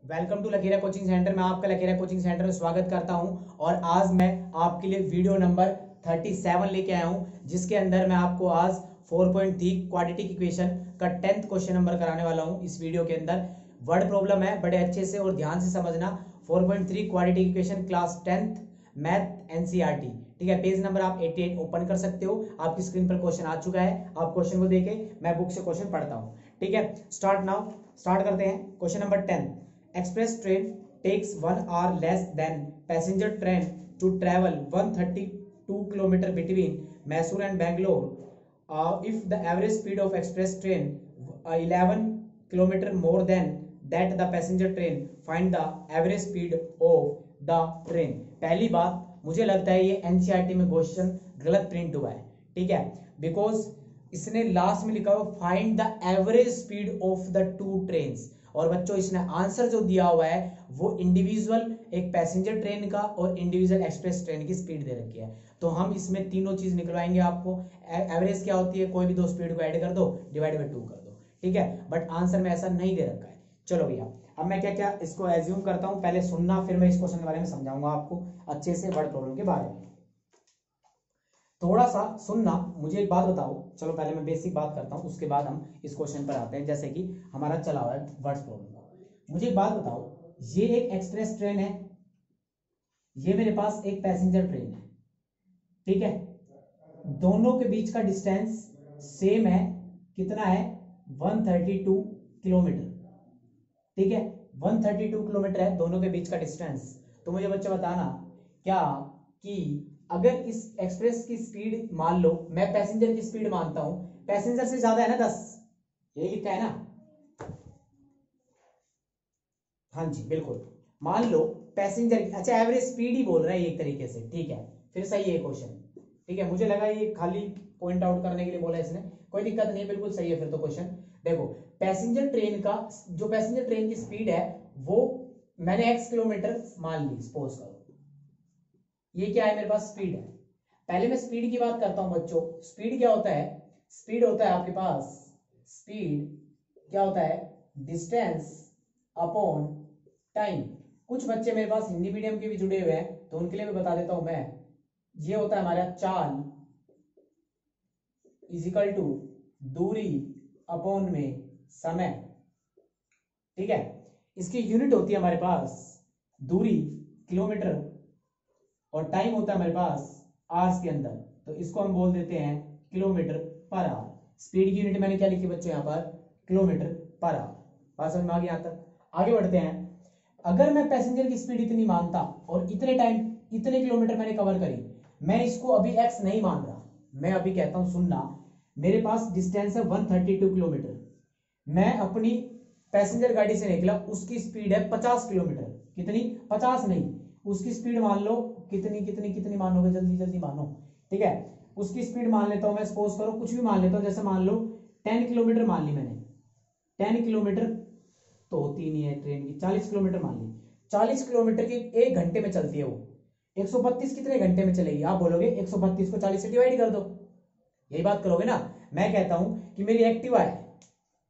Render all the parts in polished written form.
Welcome to Lakira coaching centre. मैं आपका लकीरा coaching centre में स्वागत करता हूं और आज मैं आपके लिए वीडियो नंबर 37 लेके आया हूं, जिसके अंदर मैं आपको आज 4.3 क्वाड्रेटिक इक्वेशन का 10th क्वेश्चन नंबर कराने वाला हूं। इस वीडियो के अंदर वर्ड प्रॉब्लम है, बड़े अच्छे से और ध्यान से समझना। 4.3 quadratic equation class 10th math NCERT. ठीक है, पेज नंबर आप 88 ओपन कर सकते हो। आपकी स्क्रीन पर क्वेश्चन आ चुका है, आप क्वेश्चन को देखें, मैं बुक से क्वेश्चन पढ़ता हूँ। ठीक है, स्टार्ट नाउ। स्टार्ट करते हैं। Question number 10, express train takes 1 hour less than passenger train to travel 132 km between Mysore and Bangalore. If the average speed of express train 11 km more than that the passenger train, find the average speed of the train. पहली बात, मुझे लगता है ये NCERT में question गलत print हुआ है। ठीक है, बिकॉज इसने लास्ट में लिखा हुआ find the average speed of the two trains, और बच्चों इसने आंसर जो दिया हुआ है वो इंडिविजुअल एक पैसेंजर ट्रेन का और इंडिविजुअल एक्सप्रेस ट्रेन की स्पीड दे रखी है। तो हम इसमें तीनों चीज निकलवाएंगे आपको। एवरेज क्या होती है, कोई भी दो स्पीड को ऐड कर दो, डिवाइड बाय 2 कर दो। ठीक है, बट आंसर में ऐसा नहीं दे रखा है। चलो भैया, अब मैं क्या क्या इसको एज्यूम करता हूं, पहले सुनना, फिर मैं इस क्वेश्चन के बारे में समझाऊंगा आपको अच्छे से, वर्ड प्रॉब्लम के बारे में। थोड़ा सा सुनना। मुझे एक बात बताओ, चलो पहले मैं बेसिक बात करता हूं, उसके बाद हम इस क्वेश्चन पर आते हैं। जैसे कि हमारा चला हुआ है वर्ड्स प्रॉब्लम। मुझे एक बात बताओ, ये एक एक्सप्रेस ट्रेन है, ये मेरे पास एक पैसेंजर ट्रेन है। ठीक है, दोनों के बीच का डिस्टेंस सेम है। कितना है? 132 किलोमीटर। ठीक है, 132 किलोमीटर है दोनों के बीच का डिस्टेंस। तो मुझे बच्चा बताना क्या कि अगर इस एक्सप्रेस की स्पीड, मान लो मैं पैसेंजर की स्पीड मानता हूं, पैसेंजर से ज्यादा है ना 10, यही लिखा है ना? हाँ जी बिल्कुल, मान लो पैसेंजर की, अच्छा एवरेज स्पीड ही बोल रहा है एक तरीके से। ठीक है, फिर सही है क्वेश्चन। ठीक है, मुझे लगा ये खाली पॉइंट आउट करने के लिए बोला इसने, कोई दिक्कत नहीं है, बिल्कुल सही है फिर तो क्वेश्चन। देखो, पैसेंजर ट्रेन का जो पैसेंजर ट्रेन की स्पीड है वो मैंने x किलोमीटर मान ली, सपोज करो। ये क्या है, मेरे पास स्पीड है। पहले मैं स्पीड की बात करता हूं बच्चों। स्पीड क्या होता है? स्पीड होता है आपके पास, स्पीड क्या होता है? Distance upon time. कुछ बच्चे मेरे पास हिंदी मीडियम के भी जुड़े हुए हैं, तो उनके लिए भी बता देता हूं मैं। ये होता है हमारा चाल इजिकल टू दूरी अपॉन में समय। ठीक है, इसकी यूनिट होती है हमारे पास दूरी किलोमीटर, और टाइम होता है हमारे पास आवर्स के अंदर, तो इसको हम बोल देते हैं किलोमीटर पर आवर। स्पीड की यूनिट मैंने क्या लिखी बच्चों यहाँ पर? Kilometre per hour. बात समझ में आ गई? यहां तक आगे बढ़ते हैं। अगर मैं पैसेंजर की स्पीड इतनी मानता और इतने टाइम इतने किलोमीटर मैंने कवर करी, मैं इसको अभी एक्स नहीं मान रहा, मैं अभी कहता हूं सुनना, मेरे पास डिस्टेंस है 132 किलोमीटर। मैं अपनी पैसेंजर गाड़ी से निकला, उसकी स्पीड है 50 किलोमीटर। कितनी? 50 नहीं, उसकी स्पीड मान लो कितनी कितनी कितनी मानोगे, जल्दी जल्दी मानो। ठीक है, उसकी स्पीड मान लेता हूं मैं, सपोज करो कुछ भी मान लेता हूं, जैसे मान लो 10 किलोमीटर मान ली मैंने। 10 किलोमीटर तो होती नहीं है ट्रेन की, 40 किलोमीटर मान ली। 40 किलोमीटर की 1 घंटे में चलती है वो। 132 कितने घंटे में चलेगी? आप बोलोगे 132 को 40 से डिवाइड कर दो, यही बात करोगे ना। मैं कहता हूं कि मेरी एक्टिवा है,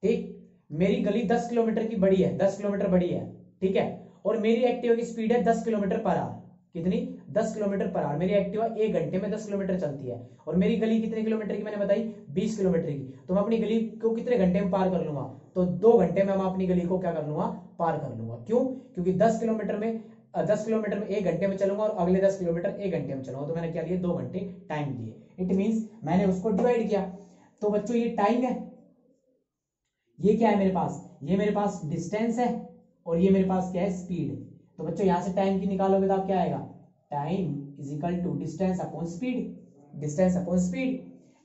ठीक, मेरी गली 10 किलोमीटर की बड़ी है, 10 किलोमीटर बड़ी है। ठीक है, और मेरी एक्टिवा की स्पीड है 10 किलोमीटर पर आवर। कितनी? 10 किलोमीटर पर आवर। मेरी एक्टिवा 1 घंटे में 10 किलोमीटर चलती है, और मेरी गली कितने किलोमीटर की मैंने बताई? 20 किलोमीटर की। तो मैं अपनी गली को कितने घंटे में पार कर लूंगा? तो 2 घंटे में मैं अपनी गली को क्या कर लूंगा? पार कर लूंगा। क्यों? क्योंकि 10 किलोमीटर में 1 घंटे में चलूंगा, और अगले 10 किलोमीटर 1 घंटे में चलूंगा। तो मैंने क्या लिया? 2 घंटे टाइम दिए। इट मीन्स मैंने उसको डिवाइड किया। तो बच्चों ये टाइम है, ये क्या है मेरे पास? ये मेरे पास डिस्टेंस है, और ये मेरे पास क्या है? स्पीड। तो बच्चों यहां से टाइम की निकालोगे तो आप क्या आएगा? Time is equal to distance upon speed. Distance upon speed.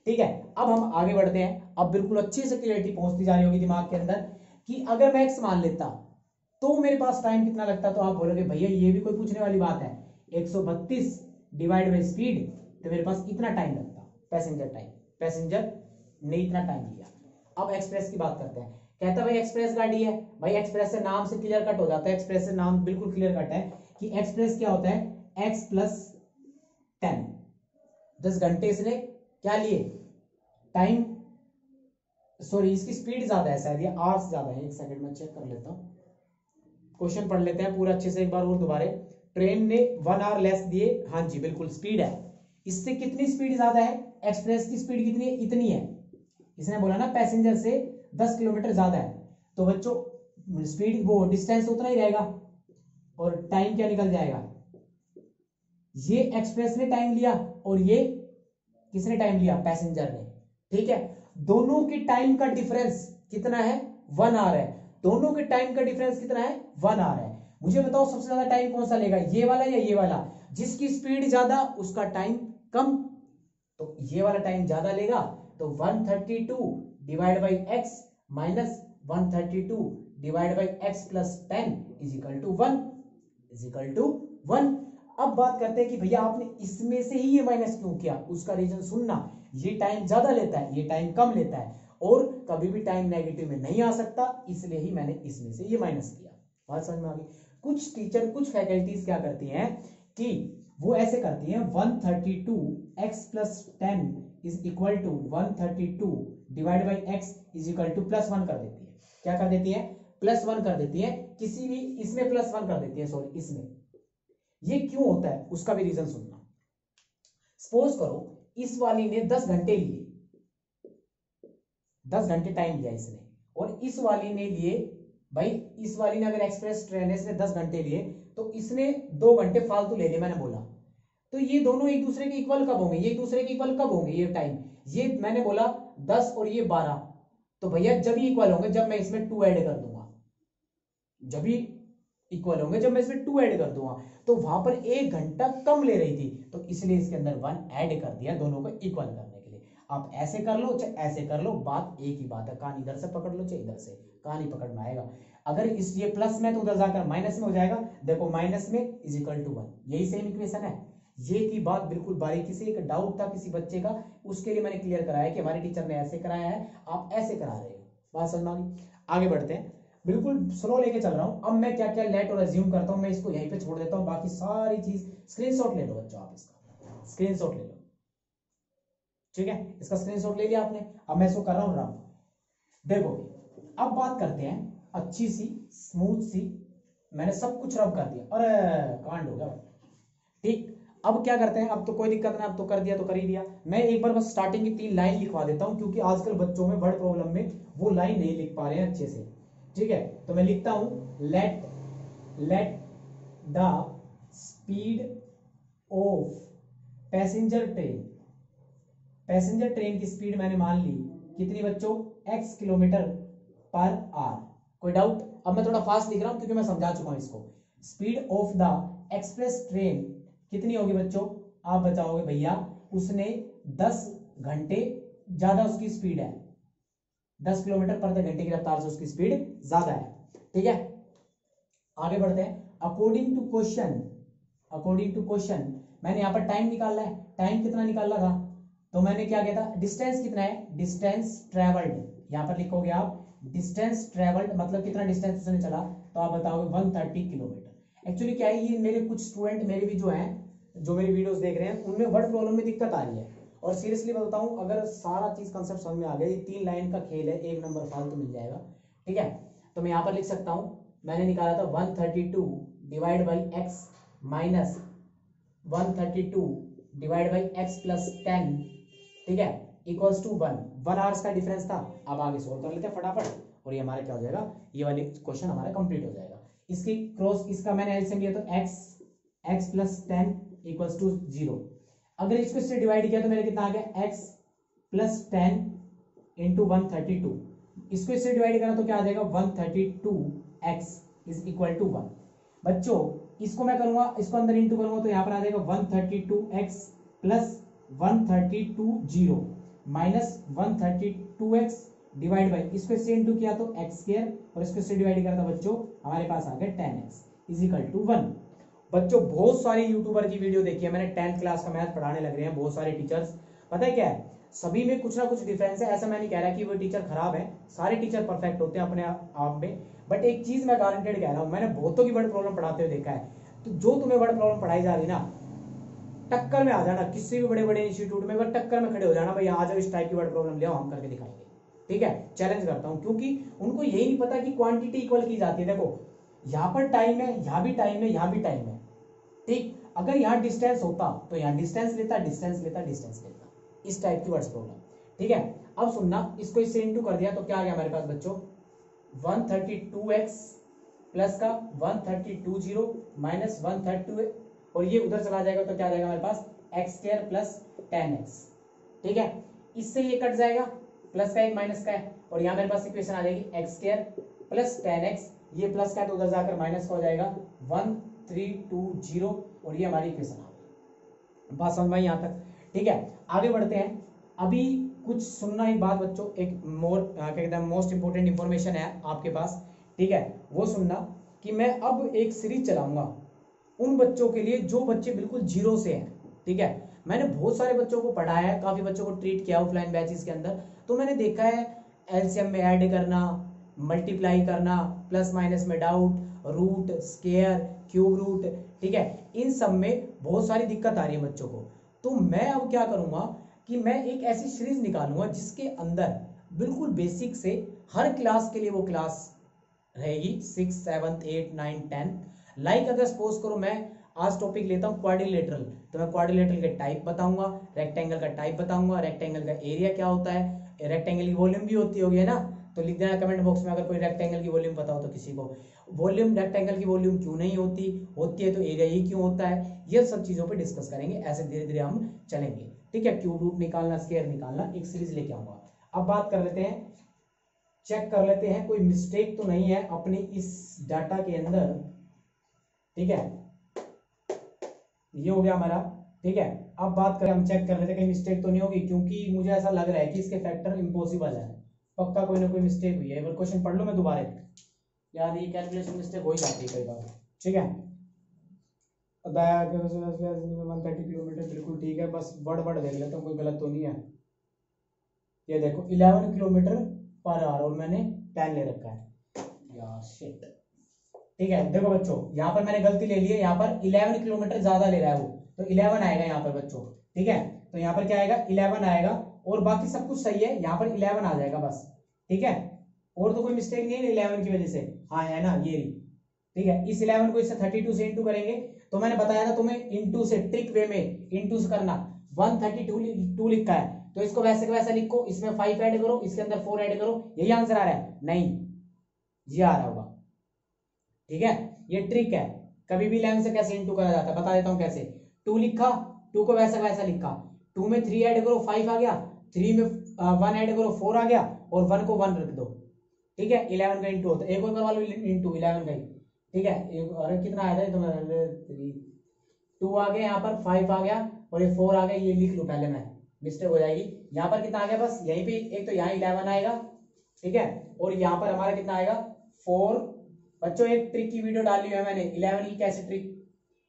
ठीक है, अब हम आगे बढ़ते हैं। अब बिल्कुल अच्छे से क्लियरिटी पहुंचती जा रही होगी दिमाग के अंदर कि अगर मैं एक्स मान लेता तो मेरे पास टाइम कितना लगता? तो आप बोलोगे भैया ये भी कोई पूछने वाली बात है, 132 डिवाइड बाई स्पीड, तो मेरे पास इतना टाइम लगता। पैसेंजर टाइम, पैसेंजर ने इतना टाइम लिया। अब एक्सप्रेस की बात करते हैं। कहता भाई एक्सप्रेस गाड़ी है। भाई एक्सप्रेस से नाम से क्लियर कट हो जाता है, एक्सप्रेस से नाम बिल्कुल क्लियर कट है कि एक्सप्रेस क्या होता है? x plus 10। 10 घंटे इसने क्या लिए? टाइम, सॉरी इसकी स्पीड ज्यादा है शायद, ये आवर्स ज्यादा है। एक सेकंड में चेक कर लेता हूं। क्वेश्चन पढ़ लेते हैं पूरा अच्छे से एक बार और दोबारा। ट्रेन ने 1 आवर लेस दिए, हाँ जी बिल्कुल स्पीड है, इससे कितनी स्पीड ज्यादा है, एक्सप्रेस की स्पीड कितनी है, इतनी है। इसने बोला ना पैसेंजर से 10 किलोमीटर ज्यादा है, तो बच्चों स्पीड वो डिस्टेंस उतना ही रहेगा और टाइम क्या निकल जाएगा। ये एक्सप्रेस ने टाइम लिया और ये किसने टाइम लिया, पैसेंजर ने। ठीक है, दोनों के टाइम का डिफरेंस कितना है, 1 आवर है। दोनों के टाइम का डिफरेंस कितना है, 1 आवर है। मुझे बताओ सबसे ज्यादा टाइम कौन सा लेगा, ये वाला या ये वाला। जिसकी स्पीड ज्यादा उसका टाइम कम, तो ये वाला टाइम ज्यादा लेगा। तो 132 divide by X minus 132 divide by X plus 10 is equal to 1 अब बात करते हैं कि भैया आपने इसमें से ही ये माइनस क्यों किया, उसका रीजन सुनना। ये टाइम ज्यादा लेता है, ये टाइम कम लेता है, और कभी भी टाइम नेगेटिव में नहीं आ सकता, इसलिए ही मैंने इसमें से ये माइनस किया। बात समझ में आ गई। कुछ टीचर कुछ फैकल्टीज क्या करती हैं कि वो ऐसे करती हैं 132 X plus 10 is equal to 132 divide by X is equal to +1 कर देती है। क्या कर देती है, +1 कर देती है। किसी भी इसमें +1 कर देती है, सॉरी इसमें। ये क्यों होता है उसका भी रीजन सुनना। सपोज करो इस वाली ने 10 घंटे लिए, 10 घंटे टाइम लिया इसने, और इस वाली ने लिए, भाई इस वाली ने अगर एक्सप्रेस ट्रेन है, इसने 10 घंटे लिए, तो इसने 2 घंटे फालतू ले लिए, मैंने बोला। तो ये दोनों एक दूसरे के इक्वल कब होंगे, ये एक दूसरे के इक्वल कब होंगे, ये टाइम, ये मैंने बोला 10 और ये 12, तो भैया जब ही इक्वल होंगे जब मैं इसमें 2 ऐड कर दूंगा, जब ही इक्वल होंगे जब मैं इसमें 2 ऐड कर दूंगा। तो वहां पर 1 घंटा कम ले रही थी, तो इसलिए इसके अंदर 1 ऐड कर दिया दोनों को इक्वल करने के लिए। आप ऐसे कर लो चाहे ऐसे कर लो, बात एक ही बात है। कान इधर से पकड़ लो चाहे इधर से, कान ही पकड़ में आएगा। अगर इस ये प्लस में तो उधर जाकर माइनस में हो जाएगा। देखो माइनस में इज इक्वल टू 1, यही सेम इक्वेशन है। ये थी बात बिल्कुल बारीकी से। एक डाउट था किसी बच्चे का, उसके लिए मैंने क्लियर कराया कि हमारे टीचर ने ऐसे कराया है, आप ऐसे करा रहे हो। बात समझ में आ गई। आगे बढ़ते हैं, बिल्कुल स्लो लेके चल रहा हूं। अब मैं क्या क्या लेट और अज्यूम करता हूं, मैं इसको यहीं पे छोड़ देता हूं, बाकी सारी चीज स्क्रीनशॉट ले लो बच्चों, आप इसका स्क्रीनशॉट ले लो। ठीक है, इसका स्क्रीनशॉट ले लिया आपने। अब मैं इसको कर रहा हूं रब। देखो अब बात करते हैं अच्छी सी स्मूथ सी, मैंने सब कुछ रब कर दिया, अरे कांड हो गया। ठीक, अब क्या करते हैं, अब तो कोई दिक्कत नहीं, अब तो कर दिया तो कर ही दिया। मैं एक बार बस स्टार्टिंग की 3 लाइन लिखवा देता हूं, क्योंकि आजकल बच्चों में वर्ड प्रॉब्लम में वो लाइन नहीं लिख पा रहे हैं अच्छे से। ठीक है, तो मैं लिखता हूं let the speed of passenger train की स्पीड मैंने मान ली कितनी बच्चों, x किलोमीटर पर आवर। कोई डाउट। अब मैं थोड़ा फास्ट लिख रहा हूं क्योंकि मैं समझा चुका हूं इसको। Speed of the express train कितनी होगी बच्चों, आप बताओगे भैया, उसने 10 घंटे ज्यादा उसकी स्पीड है, 10 किलोमीटर प्रति घंटे की रफ्तार से उसकी स्पीड ज्यादा है। ठीक है, आगे बढ़ते हैं। अकॉर्डिंग टू क्वेश्चन मैंने यहां पर टाइम निकालना है। टाइम कितना निकालना था, तो मैंने क्या किया था, डिस्टेंस कितना है, डिस्टेंस ट्रेवल्ड, यहां पर लिखोगे आप डिस्टेंस ट्रेवल्ड, मतलब कितना डिस्टेंस उसने चला, तो आप बताओगे 130 किलोमीटर। एक्चुअली क्या है, ये मेरे कुछ स्टूडेंट मेरे भी जो हैं, जो मेरी वीडियोस देख रहे हैं, उनमें वर्ड प्रॉब्लम में दिक्कत आ रही है। और सीरियसली मैं बताऊं, अगर सारा चीज कंसेप्ट समझ में आ गया, ये 3 लाइन का खेल है, 1 नंबर फालतू मिल जाएगा। ठीक है, तो मैं यहां पर लिख सकता हूं, मैंने निकाला था 132 divide by X minus 132 divide by X plus 10, ठीक है, इक्वल्स टू 1 आवर्स का डिफरेंस था। अब आगे सोल्व कर लेते हैं फटाफट, और ये हमारा क्या हो जाएगा, ये वाली क्वेश्चन हमारा कंप्लीट हो जाएगा। इसकी क्रॉस, इसका मैंने एलसीएम लिया तो x प्लस 10 इक्वल्स टू 0। अगर इसको इससे डिवाइड किया तो मेरे कितना आ गया, x प्लस 10 इंटू 132। इसको इससे डिवाइड करा तो क्या आ जाएगा, 132x इज इक्वल टू 1। बच्चों इसको मैं करूंगा, इसको अंदर इंटू करूंगा तो यहां पर आ जाएगा 132x plus 132 minus 132x divide by, इसको इससे इंटू किया तो x2 और इसको इससे डिवाइड करा था बच्चों, हमारे पास आ गया 10x इज इक्वल टू 1। बच्चों बहुत सारी यूट्यूबर की वीडियो देखी है मैंने, 10th क्लास का मैथ पढ़ाने लग रहे हैं बहुत सारे टीचर्स। पता है क्या है, सभी में कुछ ना कुछ डिफरेंस है। ऐसा मैं नहीं कह रहा कि वो टीचर खराब है, सारे टीचर परफेक्ट होते हैं अपने आप में, बट एक चीज मैं गारंटेड कह रहा हूं, मैंने बहुतों की वर्ड प्रॉब्लम पढ़ाते हुए देखा है। तो जो तुम्हें वर्ड प्रॉब्लम पढ़ाई जा रही ना, टक्कर में आ जाना किसी भी बड़े बड़े इंस्टीट्यूट में, अगर टक्कर में खड़े हो जाना, भाई आ जाओ इस टाइप की वर्ड प्रॉब्लम ले आओ, हम करके दिखाएंगे। ठीक है, चैलेंज करता हूं, क्योंकि उनको यही नहीं पता कि क्वांटिटी इक्वल की जाती है। देखो यहाँ पर टाइम है, यहाँ भी टाइम है, यहाँ भी टाइम है, ठीक। अगर यहाँ डिस्टेंस होता तो यहाँ डिस्टेंस लेता, डिस्टेंस लेता, डिस्टेंस लेता, इस टाइप की वर्ड्स प्रॉब्लम, ठीक है। अब सुनना, इसको इससे इंटू कर दिया तो क्या आ गया हमारे पास बच्चों, 132x प्लस का 132 माइनस 132 और ये उधर चला जाएगा तो क्या आ जाएगा हमारे पास एक्स स्क्वायर प्लस 10x, ठीक है। इससे ये कट जाएगा, प्लस का एक माइनस का है, और यहाँ मेरे पास इक्वेशन आ जाएगी एक्स स्क्वायर प्लस 10x, ये प्लस का तो उधर जाकर माइनस का हो जाएगा 1320 और ये हमारी इक्वेशन आ गई। बात समझ में आई यहाँ तक, ठीक है। आगे बढ़ते हैं। अभी कुछ सुनना एक बात बच्चों, एक क्या कहते हैं मोस्ट इंपोर्टेंट इंफॉर्मेशन है आपके पास, ठीक है। वो सुनना कि मैं अब एक सीरीज चलाऊंगा उन बच्चों के लिए जो बच्चे बिल्कुल जीरो से हैं, ठीक है। मैंने बहुत सारे बच्चों को पढ़ाया है, काफी बच्चों को ट्रीट किया ऑफलाइन बैचेस के अंदर, तो मैंने देखा है एलसीएम में ऐड करना, मल्टीप्लाई करना, प्लस माइनस में doubt, root, square, cube root, ठीक है, इन सब में बहुत सारी दिक्कत आ रही है बच्चों को। तो मैं अब क्या करूंगा कि मैं एक ऐसी सीरीज निकालूंगा जिसके अंदर बिल्कुल बेसिक से हर क्लास के लिए वो क्लास रहेगी, 6, 7, 8, 9, 10। लाइक अगर सपोज करो मैं आज टॉपिक लेता हूँ क्वाड्रिलेटरल, तो मैं क्वाड्रिलेटरल के टाइप बताऊंगा, रेक्टेंगल का टाइप बताऊंगा, रेक्टेंगल का एरिया क्या होता है, रेक्टेंगल की वॉल्यूम भी होती होगी, है ना। तो लिख देना कमेंट बॉक्स में अगर कोई रेक्टेंगल की वॉल्यूम पता हो तो किसी को। वॉल्यूम, रेक्टेंगल की वॉल्यूम क्यों नहीं होती, होती है तो एरिया ही क्यों होता है, ये सब चीजों पे डिस्कस करेंगे, ऐसे धीरे धीरे हम चलेंगे, ठीक है। क्यूब रूट निकालना, स्क्वायर निकालना, एक सीरीज लेके आऊंगा। अब बात कर लेते हैं, चेक कर लेते हैं कोई मिस्टेक तो नहीं है अपने इस डाटा के अंदर, ठीक है। ये हो गया हमारा, ठीक है। अब बात करें, हम चेक कर लेते हैं कहीं मिस्टेक तो नहीं होगी, क्योंकि मुझे ऐसा लग रहा है कि इसके फैक्टर इम्पॉसिबल है, पक्का कोई ना कोई मिस्टेक हुई है। एक बार क्वेश्चन पढ़ लो मैं दोबारा, याद ये कैलकुलेशन मिस्टेक हो ही जाती है कई बार, ठीक है। 130 किलोमीटर बिल्कुल ठीक है, बस बढ़ देख लेता हूँ कोई गलत तो नहीं है। ये देखो 11 किलोमीटर पर आवर और मैंने 10 ले रखा है यार, शिट, ठीक है। देखो बच्चों यहाँ पर मैंने गलती ले ली है, यहाँ पर 11 किलोमीटर ज्यादा ले रहा है वो, तो 11 आएगा यहाँ पर बच्चों, ठीक है। तो यहाँ पर क्या आएगा 11 आएगा, और बाकी सब कुछ सही है, यहाँ पर 11 आ जाएगा बस, ठीक है। और तो कोई मिस्टेक नहीं है 11 की वजह से, हाँ है ना ये, ठीक है। इस 11 को इससे 32 से इंटू करेंगे, तो मैंने बताया था तुम्हें इंटू से, ट्रिक वे में इंटू से करना। 132 लिखा है तो इसको वैसे का वैसा लिखो, इसमें 5 ऐड करो, इसके अंदर 4 ऐड करो, यही आंसर आ रहा है, नहीं ये आ रहा होगा, ठीक है। ये ट्रिक है, कभी भी 11 से कैसे इंटू करा जाता है बता देता हूं कैसे। 2 लिखा, 2 को वैसा वैसा लिखा, 2 में 3 ऐड करो 5 आ गया, 3 में 1 ऐड करो 4 आ गया, और 1 को 1 रख दो, ठीक है। 11 का इंटू होता है, एक और करवा लो इंटू 11 का ही, ठीक है। अरे कितना आया था, तो 2 आ गया, यहाँ पर 5 आ गया, और ये 4 आ गया, ये लिख लो पहले, मैं मिस्टेक हो जाएगी। यहाँ पर कितना आ गया, बस यहीं पे एक तो यहाँ 11 आएगा, ठीक है, और यहाँ पर हमारा कितना आएगा 4। बच्चों एक ट्रिक की वीडियो डाली है मैंने, 11 की कैसे ट्रिक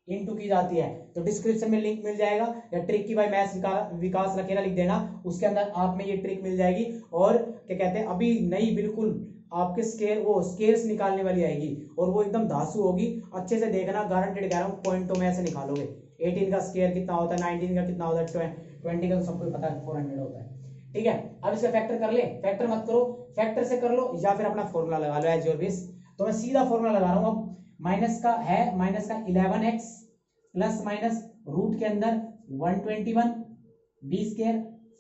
इनटू की जाती है, तो डिस्क्रिप्शन में लिंक मिल जाएगा, या ट्रिक की भाई मैथ्स विकास रखेना लिख देना, उसके अंदर आप में ये ट्रिक मिल जाएगी। और क्या कहते हैं, अभी नई बिल्कुल आपके स्केल्स निकालने वाली आएगी, और वो एकदम धांसू होगी, अच्छे से देखना, गारंटेड कह रहा हूँ, पॉइंटों में ऐसे निकालोगे। 18 का स्केयर कितना होता है, 19 का कितना होता है, 20 का तो सबको पता है 400 होता है, ठीक है। अब इसका फैक्टर कर ले, फैक्टर मत करो, फैक्टर से कर लो, या फिर अपना फॉर्मूला लगा लो एज योर विश। तो मैं सीधा फॉर्मूला लगा रहा हूं, अब माइनस का 11x प्लस माइनस रूट के अंदर 121 बी स्क्वायर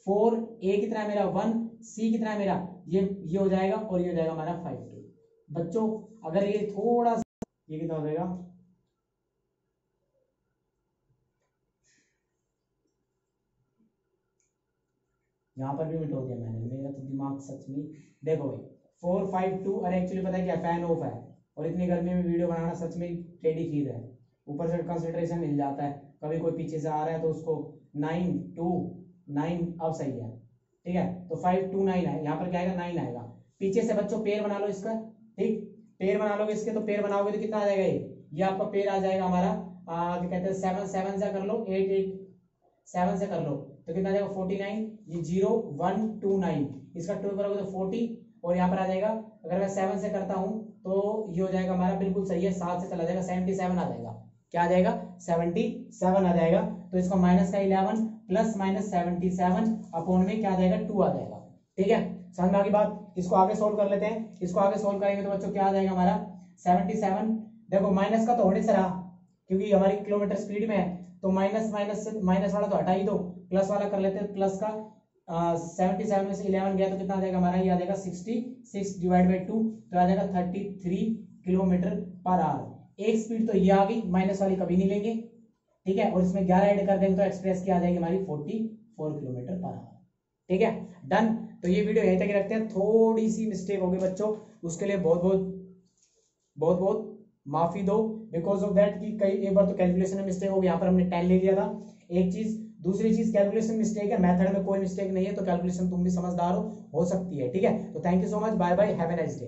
4, ए कितना है मेरा 1, सी कितना है मेरा ये हो जाएगा, और ये हो जाएगा हमारा 52। बच्चों अगर ये थोड़ा सा, ये कितना हो जाएगा, यहाँ पर भी मिट हो दिया मैंने, मेरा तो दिमाग सच में, देखो भाई 452, अरे एक्चुअली पता है क्या, फैन ऑफ है, और इतनी गर्मी में वीडियो बनाना सच में टेढ़ी चीज है, ऊपर से कंसंट्रेशन मिल जाता है, कभी कोई पीछे से आ रहा है तो उसको 929 अब सही है, ठीक है। तो 529 है, यहाँ पर क्या आएगा 9 आएगा, पीछे से बच्चों पेड़ बना लो इसका, ठीक, पेड़ बना लोगे इसके, तो पेड़ बनाओगे तो कितना आ जाएगा, ये आपका पेड़ आ जाएगा हमारा, क्या कहते हैं 7 से कर लो, 8 7 से कर लो तो कितना आ जाएगा 49, ये 0129, इसका 2 करोगे तो 40, और यहाँ पर आ जाएगा, अगर मैं 7 से करता हूँ तो ये हो जाएगा हमारा, बिल्कुल सही है, 7 से चला जाएगा 77 आ जाएगा, क्या आ जाएगा 77 आ जाएगा। तो इसको माइनस का 11 प्लस माइनस 77 अपॉन में क्या आ जाएगा 2 आ जाएगा, ठीक है। समझ में आ गई बात। इसको आगे सोल्व कर लेते हैं, इसको आगे सोल्व करेंगे तो बच्चों क्या आ जाएगा हमारा 77। देखो माइनस का तो होने से रहा क्योंकि हमारी किलोमीटर स्पीड में है, तो माइनस माइनस से माइनस वाला तो हटा ही दो, प्लस वाला कर लेते हैं। प्लस का 77 में से 11 गया तो कितना आ जाएगा हमारा, ये आ जाएगा 66 डिवाइड बाई 2, तो आ जाएगा 33 किलोमीटर पर आवर। एक स्पीड तो ये आ गई, माइनस वाली कभी नहीं लेंगे, ठीक है। और इसमें 11 ऐड कर देंगे तो एक्सप्रेस की आ जाएगी हमारी 44 किलोमीटर पर आवर, ठीक है। डन। तो ये वीडियो यहीं तक रखते हैं, थोड़ी सी मिस्टेक हो गई बच्चों, उसके लिए बहुत बहुत माफी दो, बिकॉज ऑफ दैट कि कई एक बार तो कैलकुलेशन में मिस्टेक हो गई, यहाँ पर हमने 10 ले लिया था, एक चीज। दूसरी चीज कैलकुलेशन मिस्टेक है, मेथड में कोई मिस्टेक नहीं है, तो कैलकुलेशन तुम भी समझदार हो सकती है, ठीक है। तो thank you so much, bye bye, have a nice day.